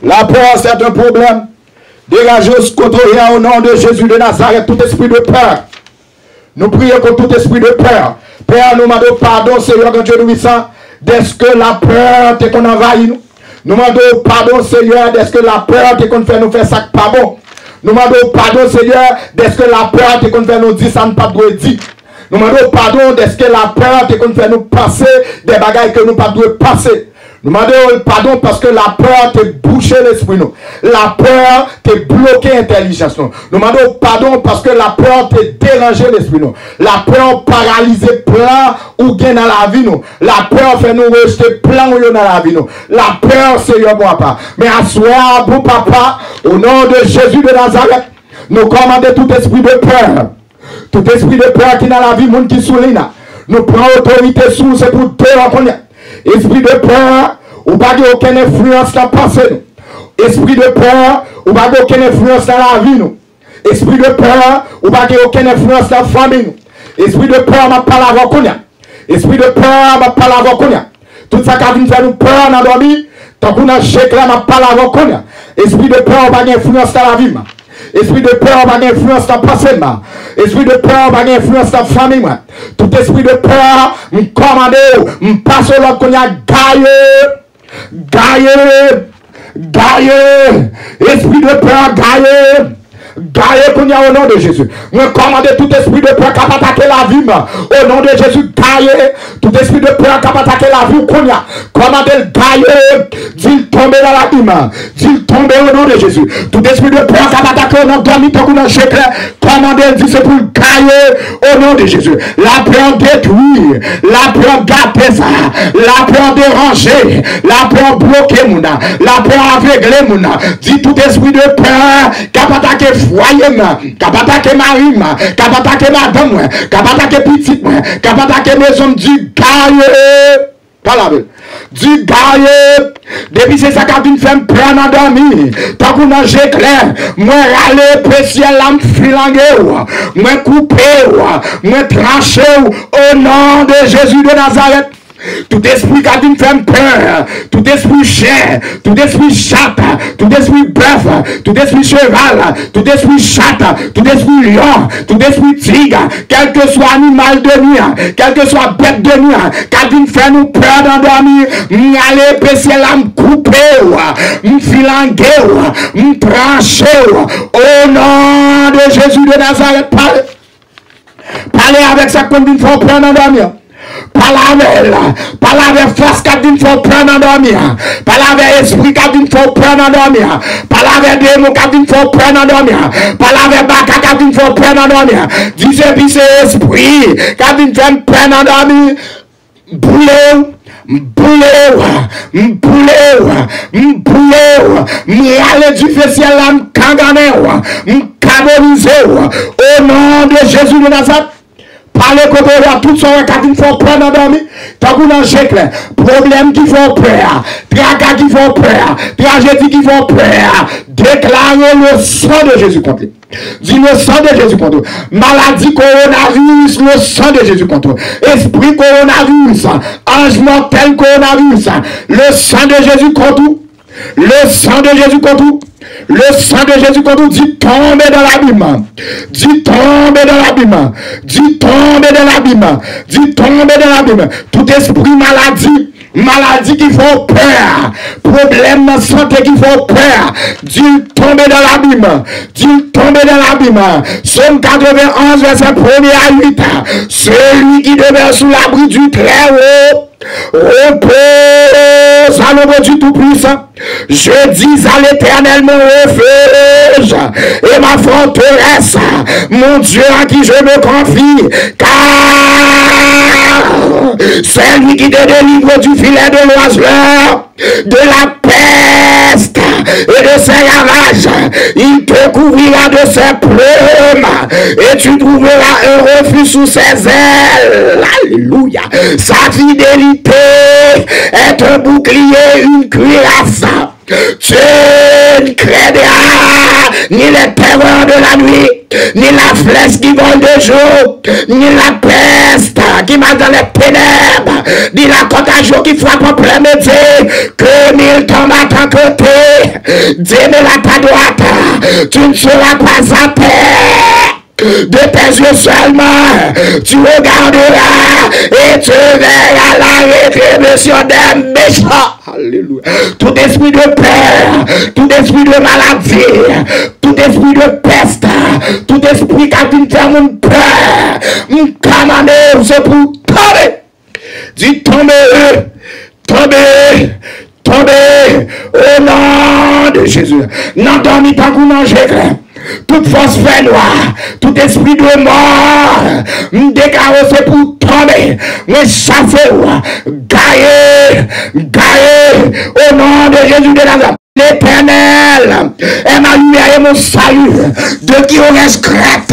La peur, c'est un problème. Dégagez au nom de Jésus de Nazareth tout esprit de peur. Nous prions contre tout esprit de peur. Père, nous demandons pardon, Seigneur, quand Dieu nous ça. Dès que la peur t'est qu'on envahit nous. Nous demandons pardon, Seigneur, dès que la peur t'est qu'on fait nous faire ça pas bon. Nous demandons pardon, Seigneur, dès que la peur t'est qu'on fait nous dire ça ne pas de dire. Nous demandons pardon, dès que la peur t'est qu'on fait nous passer des bagailles que nous pas de passer. Nous demandons pardon parce que la peur te bouché l'esprit nous. La peur te bloqué l'intelligence nous. Nous demandons pardon parce que la peur te dérangé l'esprit nous. La peur paralysé plan ou gain dans la vie nous. La peur fait nous rejeter plan ou dans la vie nous. La peur, Seigneur, mon papa. Mais à soir, bon papa, au nom de Jésus de Nazareth, nous commandons tout esprit de peur. Tout esprit de peur qui est dans la vie, monde qui souligne. Nous prenons autorité sous, c'est pour deux reconnaître. Esprit de peur, ou pas aucune influence dans le passé. Esprit de peur, ou pas aucune influence dans la vie. Nous. Esprit de peur, ou pas aucune influence dans la famille. Nous. Esprit de peur, ma parole avant qu'on y a. Esprit de peur, ma parole avant qu'on y a. Tout ça qui vient faire nous peur dans la dormir, tant qu'on a chèque là, ma parole avant qu'on y a. Esprit de peur, ou pas influence dans la vie. Esprit de peur, pas d'influence dans le passé. Esprit de peur, pas d'influence dans la famille. Tout esprit de peur, me commande, me passe au l'autre qu'on a gaillé. Esprit de peur, gaillé qu'on y a au nom de Jésus. Me commande tout esprit de peur qui va attaquer la vie. Au nom de Jésus, gaillé. Tout esprit de peur qui va attaquer la vie qu'on y a. Commandez gaillé. Dis tomber dans la vie. Dis tomber au nom de Jésus. Tout esprit de peur qui va attaquer au nom de Jésus. Commandez, dis c'est pour gaillé au nom de Jésus. La peur détruire. La peur gâter ça. La peur déranger. La peur bloquer mouna. La peur aveugler mouna. Dis tout esprit de peur qui va attaquer foyer, qui va attaquer mari, qui va attaquer madame, qui va attaquer petite, qui va attaquer maison du gaillé. Du gaillé. Depuis c'est ça qui vient faire peur dans dormir. Tant qu'on a clair, moi râler, précieux l'âme filanguer, moi couper, moi trancher au nom de Jésus de Nazareth. Tout esprit qui a dû faire peur, tout esprit chien, tout esprit chatte, tout esprit bœuf, tout esprit cheval, tout esprit chatte, tout esprit lion, tout esprit tigre, quel que soit animal de nuit, quel que soit bête de nuit, qui a dû faire nous peur d'endormir, m'aller pécer l'âme couper, m'filanguer, m'trancher, au nom de Jésus de Nazareth, parlez avec ça comme une fois peur d'endormir. Parle avec force qui a dit qu'il faut prendre en dormir. Parle avec esprit qui a dit qu'il faut prendre en dormir. Parle avec démon qui a dit qu'il faut prendre en dormir. Parle avec baka qui a dit qu'il faut prendre en dormir. Dis c'est esprit qui a dit qu'il faut prendre en dormir. Boulez. M'aller du fessier là, m'kanganer, m'caboliser, au nom de Jésus de Nazareth. Parlez comme on tout son qu'il faut prendre en dormir. Tant qu'on a un problème qu'il faut peur, traga qu'il faut peur, tragédie qu'il faut peur, déclarez le sang de Jésus contre lui. Dis le sang de Jésus contre lui. Maladie coronavirus, le sang de Jésus contre lui. Esprit coronavirus, ange mortel coronavirus, le sang de Jésus contre lui. Le sang de Jésus contre lui. Le sang de Jésus contre nous dit tomber dans l'abîme. Dit tomber dans l'abîme. Dit tomber dans l'abîme. Dit tomber dans l'abîme. Tout esprit maladie qui fait peur. Problème de santé qui fait peur. Dit tomber dans l'abîme. Dit tomber dans l'abîme. Somme 91, verset 1er à 8. Celui qui demeure sous l'abri du Très-Haut repose à l'ombre du Tout-Puissant. Je dis à l'Éternel mon refuge et ma forteresse, mon Dieu à qui je me confie, car c'est lui qui te délivre du filet de l'oiseleur, de la peste et de ses ravages. Il te couvrira de ses plumes et tu trouveras un refuge sous ses ailes. Alléluia. Sa fidélité est un bouclier, une cuirasse. Tu ne craindras ni les terreurs de la nuit, ni la flèche qui vole de jour, ni la peste qui marche dans les ténèbres, ni la contagion qui frappe en plein midi, que mille tombent à ton côté Démêle ta droite, tu ne seras pas à terre. De tes yeux seulement, tu regarderas et tu verras la rétribution des méchants. Alléluia. Tout esprit de peur, tout esprit de maladie, tout esprit de peste, tout esprit qui a une terme peur, commandez, c'est pour tomber. Dis tomber, tomber, tomber au nom de Jésus. N'endormis pas qu'on mange. Toute force fait noire, tout esprit de mort, déclare c'est pour tomber, mais chasser, gailler, au nom de Jésus de Nazareth. L'Éternel est ma lumière et mon salut, de qui aurais-je crainte?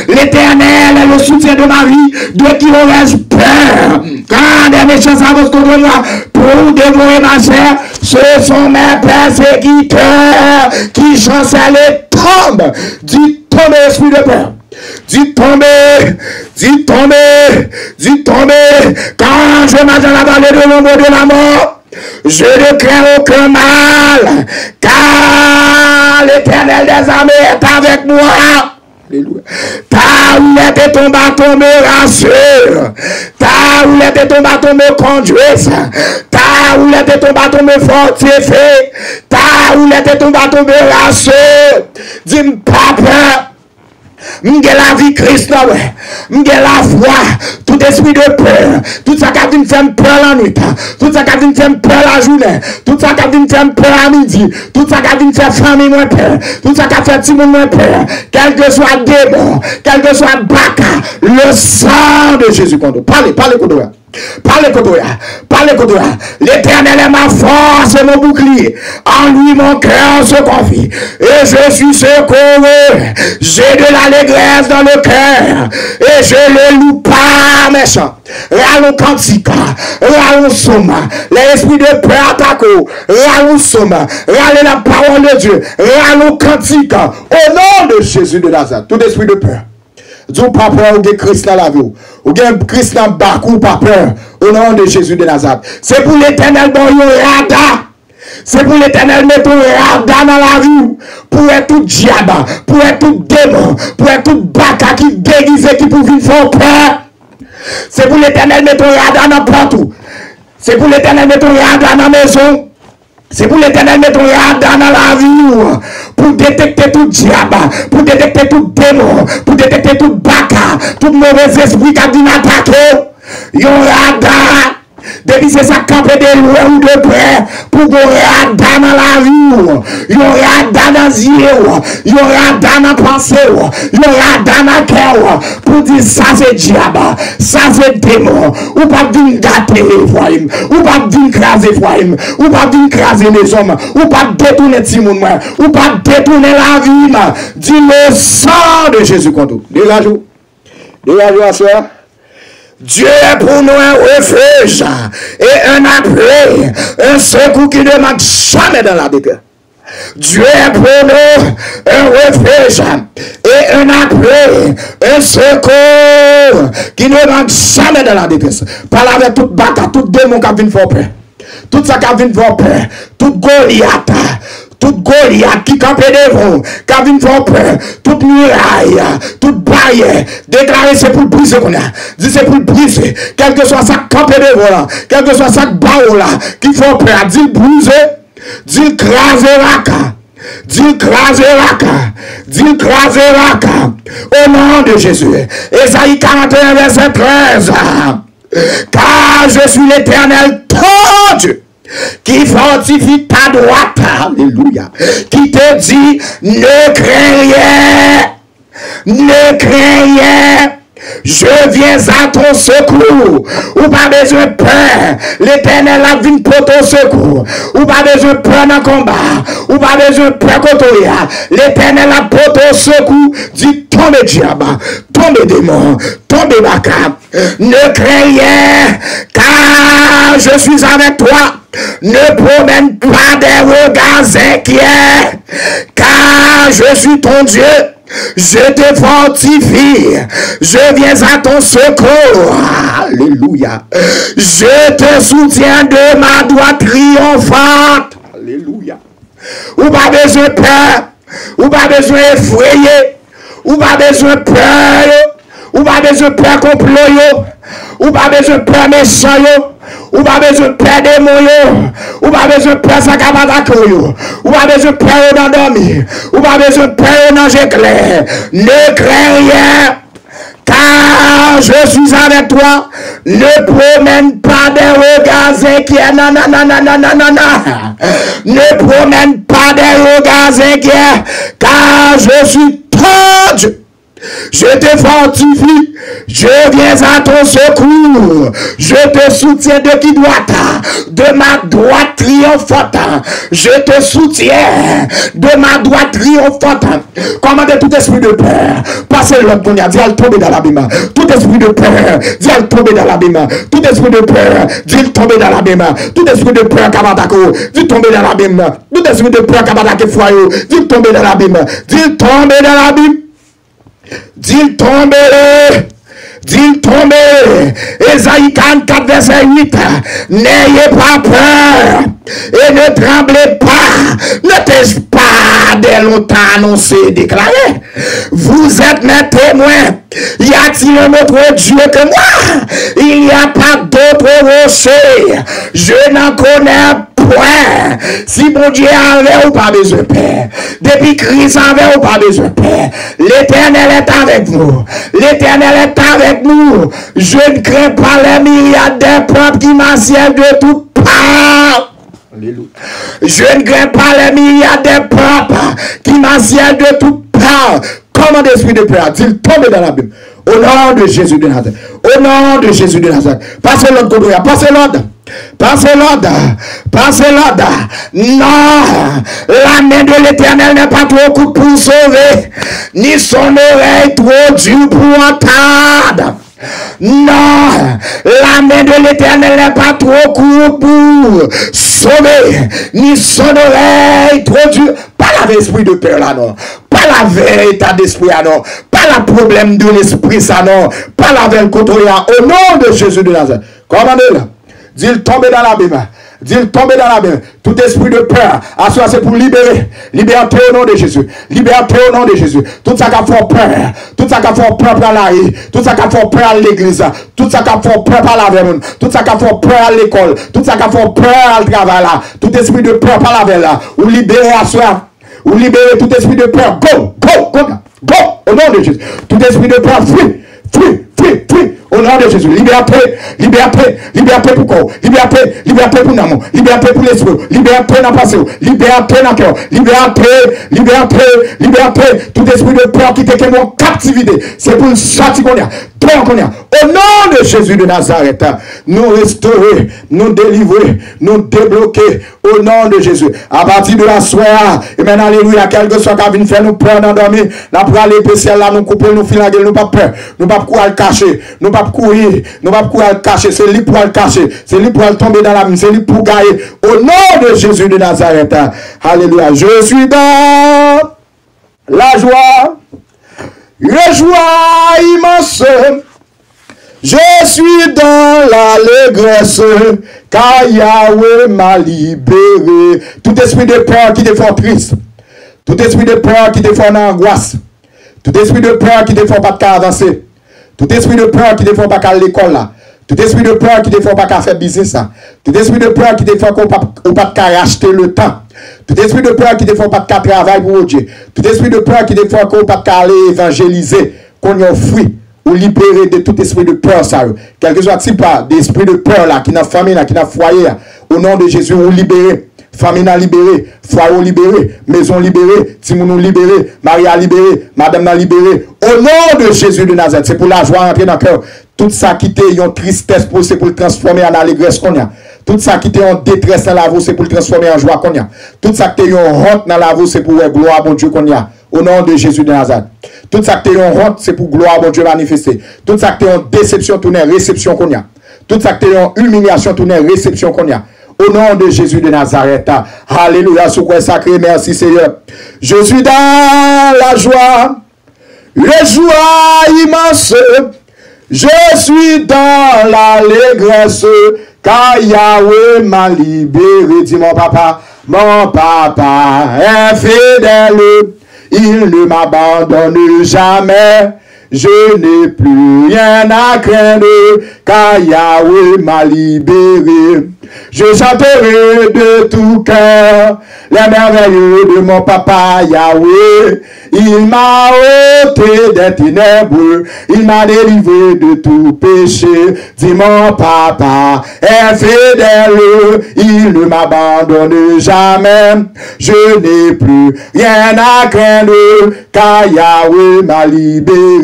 L'Éternel est le soutien de ma vie, de qui aurais-je peur? Quand des méchants s'avancent contre moi pour dévorer ma chair, ce sont mes persécuteurs qui chancellent et tombent. Dis tomber, esprit de peur. Dis tomber, dis tomber, dis tomber. Quand je marche dans la vallée de l'ombre de la mort, je ne crains aucun mal, car l'Éternel des armées est avec moi. Alléluia. Ta houlette et ton bâton me rassurent. Ta houlette et ton bâton me conduisent. Ta houlette et ton bâton me fortifient. Ta houlette et ton bâton me rassurent. Dis-moi pas peur. M'gè la vie Christ là ouais. M'gè la foi, tout esprit de peur, tout ça qui vient faire peur la nuit, tout ça qui vient faire peur la journée, tout ça qui vient faire peur à midi, tout ça qui vient faire famille moins peur, tout ça qui fait petit monde moins peur, quel que soit démon, quel que soit baka, le sang de Jésus contre. Parlez contre toi. Parlez contre toi. L'Éternel est ma force et mon bouclier. En lui mon cœur se confie. Et je suis secouru. J'ai de l'allégresse dans le cœur. Et je ne loue pas méchant. Rallons cantique. Rallons somme. L'esprit de peur attaque. Rallons somme. Rallons la parole de Dieu. Rallons cantique. Au nom de Jésus de Nazareth. Tout esprit de peur. Dis pas peur ou de Christ dans la vie. Ou de Christ dans le bac ou pas peur. Au nom de Jésus de Nazareth. C'est pour l'Éternel bon yon radar. C'est pour l'Éternel mettre un radar dans la vie. Pour être tout diable. Pour être tout démon. Pour être tout baka qui déguise qui pour vivre faire peur. C'est pour l'Éternel mettre un radar dans partout. C'est pour l'Éternel mettre un radar dans la maison. C'est pour l'Éternel mettre un radar dans la vie pour détecter tout diable, pour détecter tout démon, pour détecter tout baka, tout mauvais esprit qui a dit attaquer. Yon radar. Depuis c'est ça camper de loin ou de près pour qu'on radar dans la vie. Yon radar dans les yeux, yon radar dans la pensée, yon radar dans le cœur pour dire ça c'est diable, ça c'est démon. Ou pas dire gâter Ephraim, ou pas dire craser Ephraim, ou pas dire craser les hommes, ou pas détourner Timon, ou pas détourner la vie. Dis le sang de Jésus contre nous. Dégagez-vous à soi. Dieu est pour nous un refuge et un appui, un secours qui ne manque jamais dans la détresse. Dieu est pour nous un refuge et un appui, un secours qui ne manque jamais dans la détresse. Parle avec toute bataille, tout démon qui vient faire peur, tout ça qui vient faire peur, toute Goliath. Toute Goliath qui campait devant, qui vient faire peur, toute muraille, toute barrière, déclarer c'est pour briser qu'on a. Dis c'est pour briser. Quel que soit ça campé devant là, quel que soit ça barreau là, qui fait peur, dis briser, dis craser raka, dis craser raka, dis craser raka. Au nom de Jésus. Ésaïe 41 verset 13. Car je suis l'Éternel ton Dieu, qui fortifie ta droite, alléluia, qui te dit, ne crains rien, ne crains rien, je viens à ton secours, ou pas besoin de peur, l'Éternel a vu pour ton secours, ou pas besoin de peur dans le combat, ou pas besoin de peur contre toi, l'Éternel a pour ton secours, dit tombe diable, tombe démon, tombe baka, ne crains rien, car je suis avec toi. Ne promène pas des regards inquiets, car je suis ton Dieu. Je te fortifie. Je viens à ton secours. Alléluia. Je te soutiens de ma droite triomphante. Alléluia. Ou Ou pas besoin de peur. Ou pas besoin d'effrayer. Ou pas besoin de peur. Ou pas besoin de peur complot. Ou pas besoin de peur méchant. Ou pas besoin de peur démon. Ou pas besoin de peur sakabadako. Ou pas besoin de peur d'endormir. Ou pas besoin de peur dans clair. Ne crains rien. Car je suis avec toi. Ne promène pas des regards inquiets. Non. Ne promène pas des regards inquiets. Car je suis ton Dieu. Je te fortifie, je viens à ton secours, je te soutiens de qui droite, de ma droite triomphante, je te soutiens de ma droite triomphante. Commandez tout esprit de peur, passez l'autre qu'on a dit à tomber dans l'abîme. Tout esprit de peur, dit à tomber dans l'abîme. Tout esprit de peur, dit tomber dans l'abîme. Tout esprit de peur, kabadako, dit tomber dans l'abîme. Tout esprit de peur, kabadako, foyer, dit tomber dans l'abîme. Dit tomber dans l'abîme. Dit tomber. Dit tomber. Ésaïe 44, verset 8. N'ayez pas peur et ne tremblez pas. Ne t'ai-je pas dès longtemps annoncé, déclaré. Vous êtes mes témoins. Y a-t-il un autre Dieu que moi? Il n'y a pas d'autre rocher. Je n'en connais point. Si mon Dieu avait ou pas besoin de paix. Depuis Christ avait ou pas besoin de paix. L'Éternel est avec vous. L'Éternel est avec nous. Je ne crains pas les myriades des peuples qui m'assiedent de toutes parts. Alléluia. Je ne crains pas les myriades des peuples qui m'assiedent de toutes parts. Comment l'esprit de peur a-t-il tombé dans la Bible? Au nom de Jésus de Nazareth. Au nom de Jésus de Nazareth. Passez l'ordre, Godoya. Passez l'ordre. Passez l'ordre. Passez l'ordre. Non. La main de l'Éternel n'est pas trop courte pour sauver. Ni son oreille trop dure pour entendre. Non, la main de l'Éternel n'est pas trop courte pour sauver, ni son oreille trop dure. Pas l'esprit de peur là non, pas la état d'esprit là non, pas le problème de l'esprit ça non, pas la veille côté là. Au nom de Jésus de Nazareth, commandez-le, dis-le tomber dans l'abîme. Dis-le tomber dans la main. Tout esprit de peur, à soi c'est pour libérer. Liberté au nom de Jésus. Liberté au nom de Jésus. Tout ça qui fait peur. Tout ça qui fait peur par la rue. Tout ça qui fait peur à l'église. Tout ça qui fait peur par la veille. Tout ça qui fait peur à l'école. Tout ça qui fait peur au travail là. Tout esprit de peur par la veille là. Ou libérer à soi. Ou libérer tout esprit de peur. Go, go, go, go. Au nom de Jésus. Tout esprit de peur, fuis, fuis, fuis, fuis. Au nom de Jésus, liberté, liberté, liberté pour corps, liberté, liberté pour l'amour, liberté pour l'esprit, liberté dans le passé, liberté dans le cœur, liberté, liberté, liberté, tout esprit de peur qui te en captivité, c'est pour le sortir qu'on a, qu'on a. Au nom de Jésus de Nazareth, nous restaurer, nous délivrer, nous débloquer, au nom de Jésus. À partir de la soirée, et maintenant, alléluia, quel que soit qui vient faire nous peur d'endormir, nous prenons les péciels là, nous coupons, nous filons la gueule, nous pas peur, nous pas courir le cacher, nous pas courir, nous pas courir le cacher, c'est lui pour le cacher, c'est lui pour le tomber dans la mine, c'est lui pour gagner. Au nom de Jésus de Nazareth, alléluia, je suis dans la joie, une joie immense. Je suis dans l'allégresse, car Yahweh m'a libéré. Tout esprit de peur qui te fait triste, tout esprit de peur qui te fait en angoisse, tout esprit de peur qui te fait pas avancer, tout esprit de peur qui te fait pas à l'école là, tout esprit de peur qui te fait pas faire business là, tout esprit de peur qui te fait pas acheter le temps, tout esprit de peur qui te fait pas travailler pour Dieu, tout esprit de peur qui te fait pas aller évangéliser, qu'on y a fruit. Ou libérer de tout esprit de peur, ça. Quel que soit le type d'esprit de peur là, qui n'a famille là, qui n'a foyer là. Au nom de Jésus, ou libérer. Famille a libéré, foyer libéré, maison libérée, Timoun libéré, Marie a libéré, Madame a libéré. Au nom de Jésus de Nazareth, c'est pour la joie rentrer dans le cœur. Tout ça qui était en tristesse, c'est pour le transformer en allégresse qu'on a. Tout ça qui était en détresse dans la vie, c'est pour le transformer en joie qu'on a. Tout ça qui était en honte dans la vie, c'est pour la gloire à mon Dieu qu'on a. Au nom de Jésus de Nazareth. Tout ça qui est en honte, c'est pour gloire à Dieu manifester. Tout ça qui est en déception, tout est réception qu'on a. Tout ça qui est en humiliation, tout est réception qu'on a. Au nom de Jésus de Nazareth. Alléluia, sous quoi sacré, merci Seigneur. Je suis dans la joie, une joie immense. Je suis dans l'allégresse, car Yahweh m'a libéré. Dis-moi, papa. Mon papa est fidèle, il ne m'abandonne jamais. Je n'ai plus rien à craindre, car Yahweh m'a libéré. Je chanterai de tout cœur les merveilles de mon papa Yahweh. Il m'a ôté des ténèbres, il m'a délivré de tout péché. Dis mon papa est fidèle, il ne m'abandonne jamais. Je n'ai plus rien à craindre, car Yahweh m'a libéré.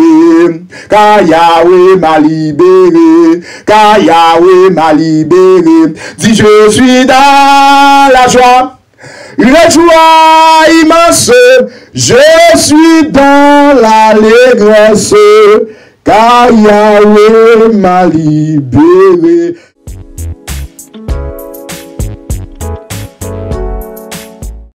Car Yahweh m'a libéré, car Yahweh m'a libéré. Dis je suis dans la joie, une joie immense, je suis dans l'allégresse, car Yahweh m'a libéré.